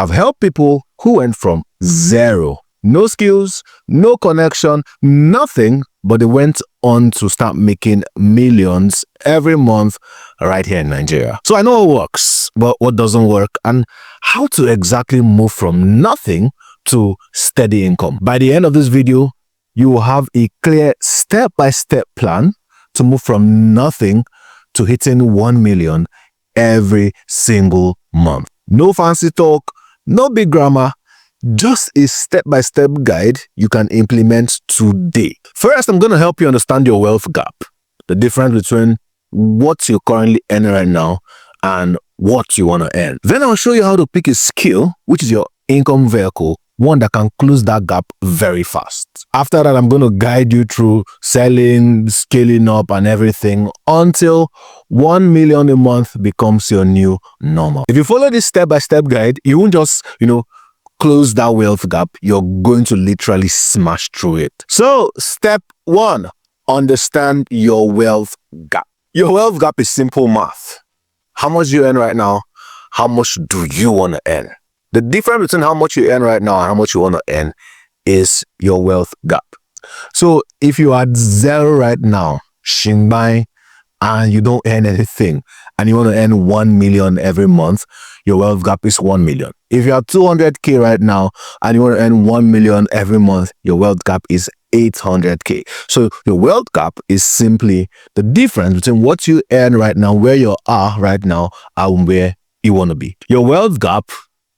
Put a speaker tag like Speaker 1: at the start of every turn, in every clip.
Speaker 1: I've helped people who went from zero, no skills, no connection, nothing, but they went on to start making millions every month right here in Nigeria. So I know what works, but what doesn't work, and how to exactly move from nothing to steady income. By the end of this video, you will have a clear step-by-step plan to move from nothing to hitting 1 million every single month. No fancy talk, no big grammar, just a step-by-step guide you can implement today. First, I'm going to help you understand your wealth gap, the difference between what you're currently earning right now and what you want to earn. Then I'll show you how to pick a skill, which is your income vehicle, one that can close that gap very fast. After that, I'm going to guide you through selling, scaling up and everything until 1 million a month becomes your new normal. If you follow this step-by-step guide, you won't just, close that wealth gap. You're going to literally smash through it. So, step 1, understand your wealth gap. Your wealth gap is simple math. How much you earn right now? How much do you want to earn? The difference between how much you earn right now and how much you want to earn is your wealth gap. So if you are at zero right now, shingbai, and you don't earn anything, and you want to earn 1 million every month, your wealth gap is 1 million. If you are 200K right now, and you want to earn 1 million every month, your wealth gap is 800K. So your wealth gap is simply the difference between what you earn right now, where you are right now, and where you want to be. Your wealth gap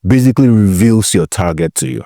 Speaker 1: basically reveals your target to you.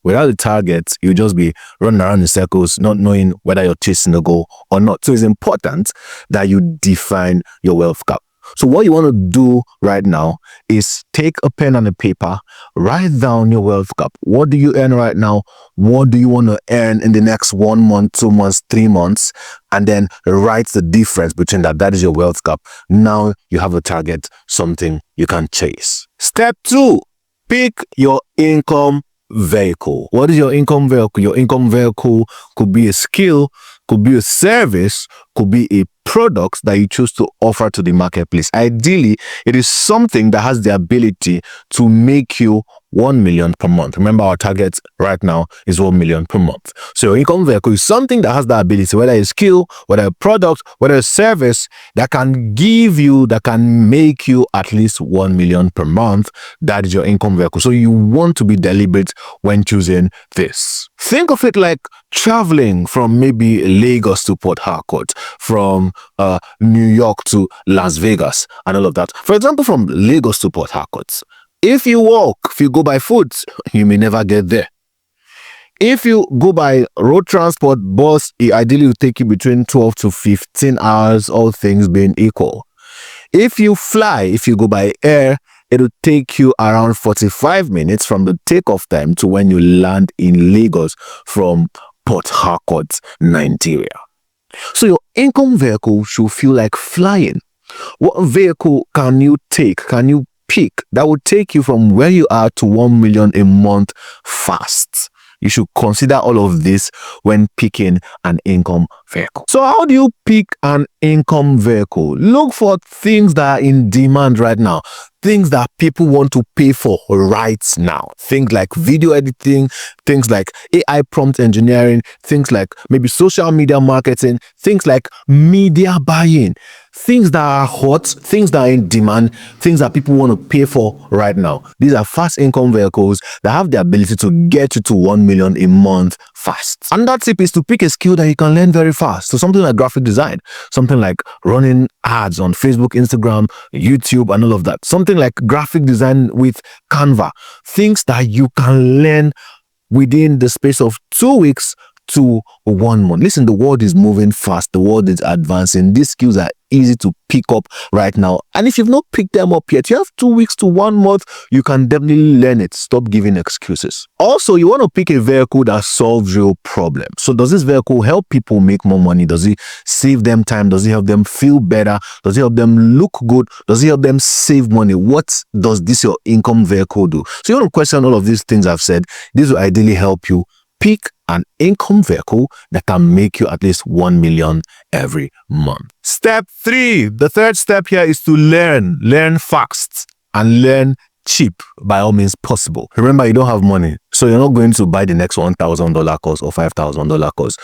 Speaker 1: Without the target, you'll just be running around in circles, not knowing whether you're chasing a goal or not. So it's important that you define your wealth gap. So what you want to do right now is take a pen and a paper, write down your wealth gap. What do you earn right now? What do you want to earn in the next 1 month, 2 months, 3 months? And then write the difference between that. That is your wealth gap. Now you have a target, something you can chase. Step 2, pick your income vehicle. What is your income vehicle? Your income vehicle could be a skill, could be a service, could be a product that you choose to offer to the marketplace. Ideally, it is something that has the ability to make you 1 million per month. Remember, our target right now is 1 million per month. So your income vehicle is something that has the ability, whether a skill, whether a product, whether a service that can give you, that can make you at least 1 million per month. That is your income vehicle. So you want to be deliberate when choosing this. Think of it like traveling from maybe Lagos to Port Harcourt, from New York to Las Vegas and all of that. For example, from Lagos to Port Harcourt, if you walk, if you go by foot, you may never get there. If you go by road transport, bus, it ideally will take you between 12 to 15 hours, all things being equal. If you fly, if you go by air, it will take you around 45 minutes from the takeoff time to when you land in Lagos from Port Harcourt, Nigeria. So your income vehicle should feel like flying. What vehicle can you take? Can you pick that will take you from where you are to 1 million a month fast? You should consider all of this when picking an income vehicle. So how do you pick an income vehicle? Look for things that are in demand right now. Things that people want to pay for right now. Things like video editing, things like AI prompt engineering, things like maybe social media marketing, things like media buying. Things that are hot, things that are in demand, things that people want to pay for right now. These are fast income vehicles that have the ability to get you to 1 million a month fast. And that tip is to pick a skill that you can learn very fast. So something like graphic design, something like running ads on Facebook, Instagram, YouTube, and all of that. Something like graphic design with Canva. Things that you can learn within the space of 2 weeks to 1 month. Listen, the world is moving fast. The world is advancing. These skills are easy to pick up right now. And if you've not picked them up yet, you have 2 weeks to 1 month. You can definitely learn it. Stop giving excuses. Also, you want to pick a vehicle that solves real problems. So does this vehicle help people make more money? Does it save them time? Does it help them feel better? Does it help them look good? Does it help them save money? What does this your income vehicle do? So you want to question all of these things I've said. This will ideally help you pick an income vehicle that can make you at least 1 million every month. Step 3, the third step here is to learn fast and learn cheap, by all means possible. Remember, you don't have money, so you're not going to buy the next $1,000 course or $5,000 course.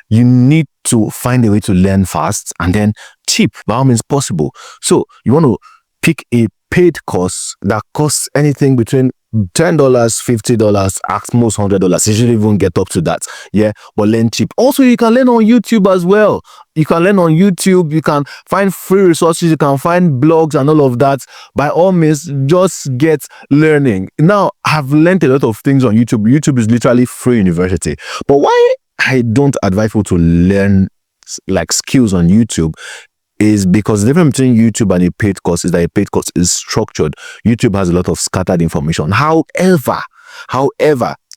Speaker 1: You need to find a way to learn fast, and then cheap, by all means possible. So you want to pick a paid course that costs anything between $10, $50, at most $100. You shouldn't even get up to that. Yeah, but learn cheap. Also, you can learn on YouTube as well. You can learn on YouTube. You can find free resources. You can find blogs and all of that. By all means, just get learning. Now, I've learned a lot of things on YouTube. YouTube is literally free university. But why I don't advise people to learn like skills on YouTube is because the difference between YouTube and a paid course is that a paid course is structured. YouTube has a lot of scattered information. However,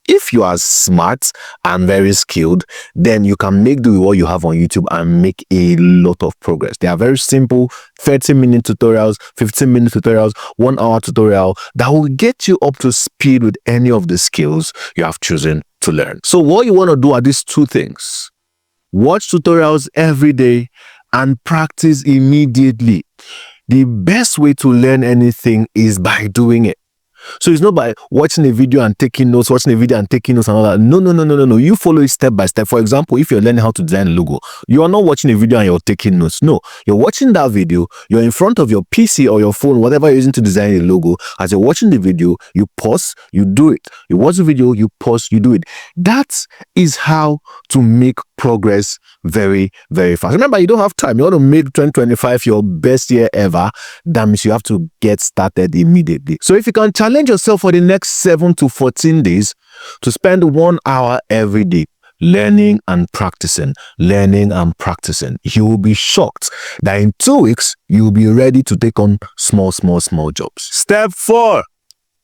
Speaker 1: if you are smart and very skilled, then you can make do with what you have on YouTube and make a lot of progress. They are very simple 30-minute tutorials, 15-minute tutorials, 1-hour tutorial that will get you up to speed with any of the skills you have chosen to learn. So what you want to do are these two things. Watch tutorials every day and practice immediately. The best way to learn anything is by doing it. So it's not by watching a video and taking notes, and all that. No. You follow it step by step. For example, if you're learning how to design a logo, you are not watching a video and you're taking notes. No, you're watching that video, you're in front of your PC or your phone, whatever you're using to design a logo. As you're watching the video, you pause, you do it. You watch the video, you pause, you do it. That is how to make progress very, very fast. Remember, you don't have time. You want to make 2025 your best year ever. That means you have to get started immediately. So if you can challenge yourself for the next 7 to 14 days to spend 1 hour every day learning and practicing, you will be shocked that in 2 weeks, you will be ready to take on small jobs. Step 4.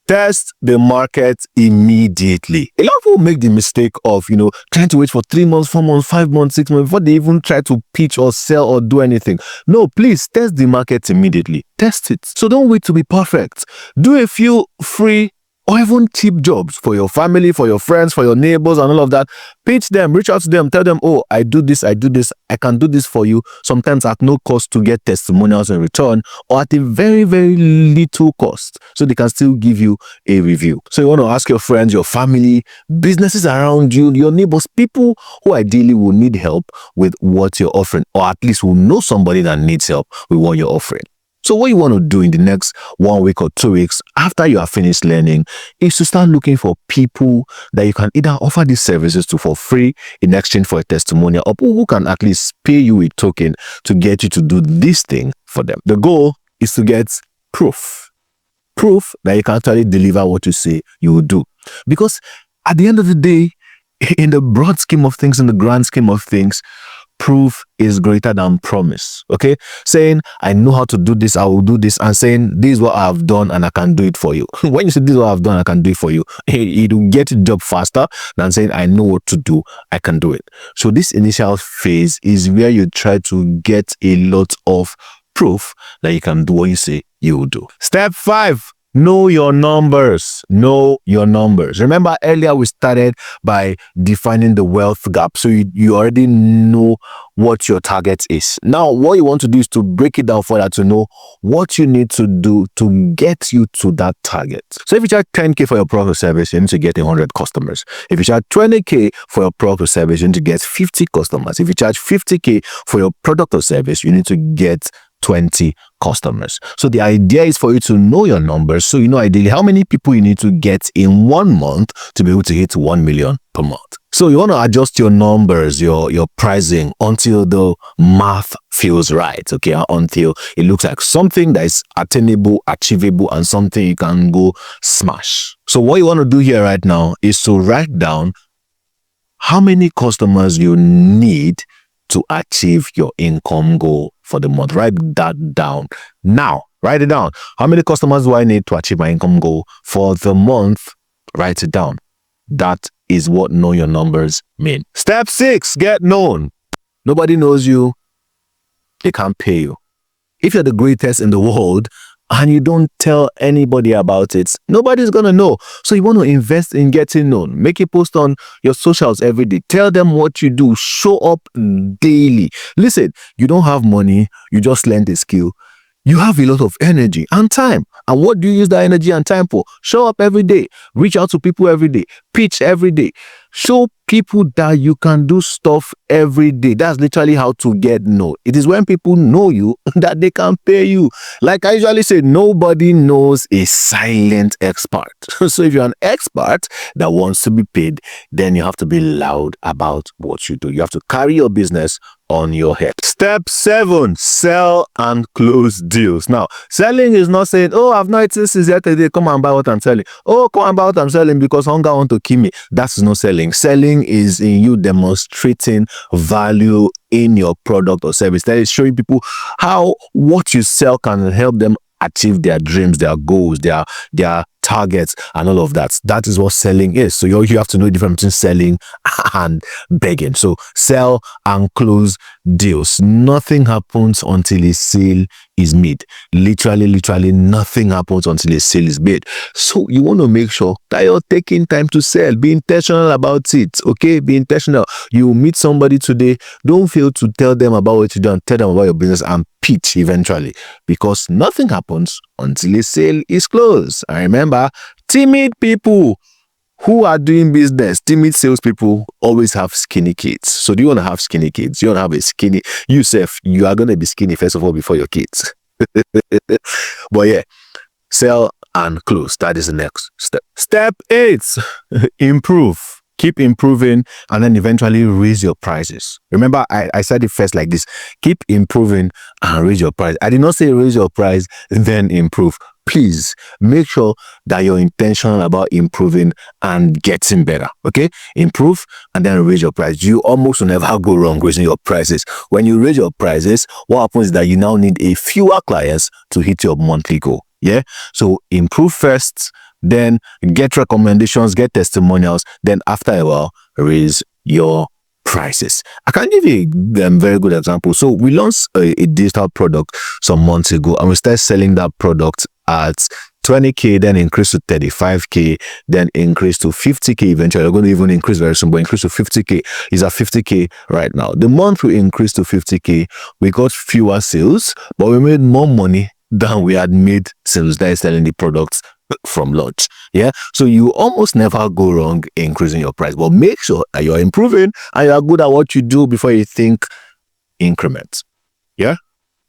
Speaker 1: Test the market immediately. A lot of people make the mistake of, trying to wait for 3 months, 4 months, 5 months, 6 months before they even try to pitch or sell or do anything. No, please test the market immediately. Test it. So don't wait to be perfect. Do a few free or even cheap jobs for your family, for your friends, for your neighbors and all of that. Pitch them, reach out to them, tell them, oh, I do this, I can do this for you, sometimes at no cost to get testimonials in return, or at a very, very little cost, so they can still give you a review. So you want to ask your friends, your family, businesses around you, your neighbors, people who ideally will need help with what you're offering, or at least will know somebody that needs help with what you're offering. So what you want to do in the next 1 week or 2 weeks after you have finished learning is to start looking for people that you can either offer these services to for free in exchange for a testimonial, or people who can at least pay you a token to get you to do this thing for them. The goal is to get proof that you can actually deliver what you say you will do. Because at the end of the day, in the broad scheme of things, in the grand scheme of things, proof is greater than promise. Okay, saying I know how to do this, I will do this, and saying this is what I have done and I can do it for you. When you say this is what I've done, I can do it for you, it will get the job faster than saying I know what to do, I can do it. So this initial phase is where you try to get a lot of proof that you can do what you say you will do. Step 5. Know your numbers. Know your numbers. Remember earlier we started by defining the wealth gap. So you already know what your target is. Now what you want to do is to break it down further to know what you need to do to get you to that target. So if you charge 10K for your product or service, you need to get 100 customers. If you charge 20K for your product or service, you need to get 50 customers. If you charge 50K for your product or service, you need to get 20 customers. So the idea is for you to know your numbers, so you know ideally how many people you need to get in 1 month to be able to hit 1 million per month. So you want to adjust your numbers, your pricing until the math feels right, okay? Until it looks like something that is attainable, achievable, and something you can go smash. So what you want to do here right now is to write down how many customers you need to achieve your income goal for the month. Write that down. Now, write it down. How many customers do I need to achieve my income goal for the month? Write it down. That is what know your numbers mean. Step 6, get known. Nobody knows you. They can't pay you. If you're the greatest in the world and you don't tell anybody about it, nobody's gonna know. So you want to invest in getting known. Make a post on your socials every day. Tell them what you do. Show up daily. Listen, you don't have money. You just learned a skill. you have a lot of energy and time. And what do you use that energy and time for? Show up every day, reach out to people every day, pitch every day, show people that you can do stuff every day. That's literally how to get known. It is when people know you that they can pay you. Like I usually say, nobody knows a silent expert. So if you're an expert that wants to be paid, then you have to be loud about what you do. You have to carry your business on your head. Step 7, sell and close deals. Now, selling is not saying, oh, I've not eaten since yesterday, come and buy what I'm selling. Oh, come and buy what I'm selling because hunger want to kill me. That's not selling. Selling is in you demonstrating value in your product or service. That is showing people how what you sell can help them achieve their dreams, their goals, their targets, and all of that. That is what selling is. So you have to know the difference between selling and begging. So sell and close deals. Nothing happens until a sale is made. Literally nothing happens until a sale is made. So you want to make sure that you're taking time to sell. Be intentional about it. Okay, be intentional. You meet somebody today, don't fail to tell them about what you do and tell them about your business and pitch eventually, because nothing happens until a sale is closed. And remember, timid people who are doing business, timid salespeople always have skinny kids. So do you want to have skinny kids? You want to have a skinny yourself? You are going to be skinny first of all before your kids. But yeah, sell and close. That is the next step. Step 8, improve. Keep improving and then eventually raise your prices. Remember, I said it first like this. Keep improving and raise your price. I did not say raise your price, then improve. Please make sure that you're intentional about improving and getting better. Okay? Improve and then raise your price. You almost will never go wrong raising your prices. When you raise your prices, what happens is that you now need a fewer clients to hit your monthly goal. Yeah? So improve first, then get recommendations, get testimonials, then after a while, raise your prices. I can give you a very good example. So we launched a digital product some months ago and we started selling that product at 20K, then increase to 35K, then increase to 50K eventually. We're going to even increase very soon, but increase to 50K. Is at 50K right now. The month we increased to 50K, we got fewer sales, but we made more money than we had made since we started selling the products from launch. Yeah, so you almost never go wrong increasing your price, but make sure that you're improving and you're good at what you do before you think increments. Yeah,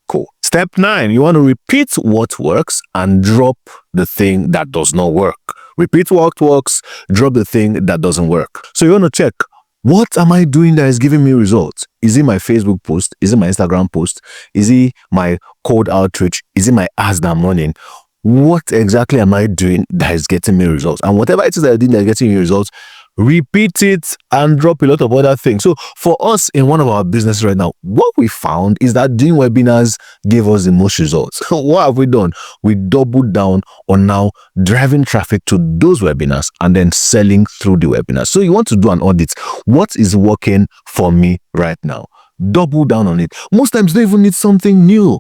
Speaker 1: cool. Step 9, you want to repeat what works and drop the thing that does not work. Repeat what works, drop the thing that doesn't work. So you want to check, what am I doing that is giving me results? Is it my Facebook post? Is it my Instagram post? Is it my cold outreach? Is it my ads that I'm running? What exactly am I doing that is getting me results? And whatever it is that I'm doing that is getting me results, repeat it and drop a lot of other things. So for us in one of our businesses right now, what we found is that doing webinars gave us the most results. What have we done? We doubled down on now driving traffic to those webinars and then selling through the webinars. So you want to do an audit. What is working for me right now? Double down on it. Most times you don't even need something new.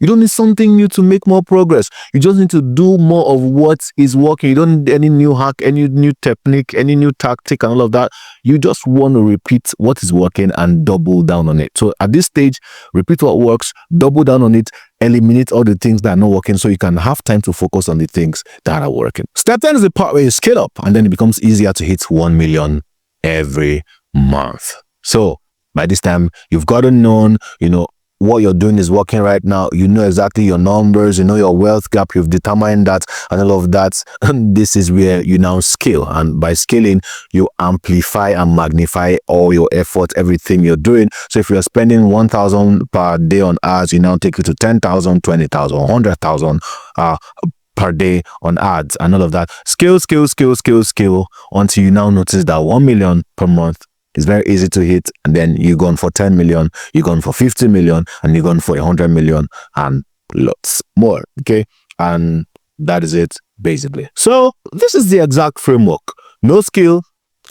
Speaker 1: You don't need something new to make more progress. You just need to do more of what is working. You don't need any new hack, any new technique, any new tactic and all of that. You just want to repeat what is working and double down on it. So at this stage, repeat what works, double down on it, eliminate all the things that are not working so you can have time to focus on the things that are working. Step 10 is the part where you scale up and then it becomes easier to hit 1 million every month. So by this time, you've gotten known, what you're doing is working right now. You know exactly your numbers, you know your wealth gap, you've determined that and all of that. And this is where you now scale. And by scaling, you amplify and magnify all your effort, everything you're doing. So if you're spending 1,000 per day on ads, you now take it to 10,000, 20,000, 100,000 per day on ads and all of that. Scale until you now notice that 1 million per month is very easy to hit, and then you're going for 10 million, you're going for 50 million, and you're going for 100 million and lots more. Okay, and that is it basically. So this is the exact framework. No skill,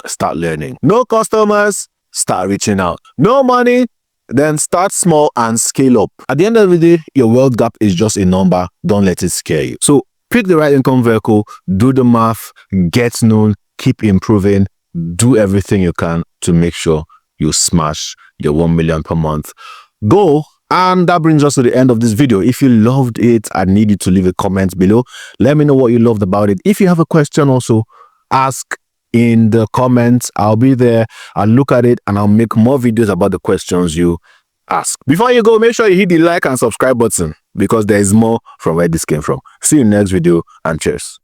Speaker 1: start learning. No customers, start reaching out. No money, then start small and scale up. At the end of the day, your wealth gap is just a number. Don't let it scare you. So pick the right income vehicle, do the math, get known, keep improving, do everything you can to make sure you smash your 1 million per month goal And that brings us to the end of this video. If you loved it, I need you to leave a comment below. Let me know what you loved about it. If you have a question also, ask in the comments. I'll be there. I'll look at it and I'll make more videos about the questions you ask. Before you go, make sure you hit the like and subscribe button because there is more from where this came from. See you in the next video and cheers.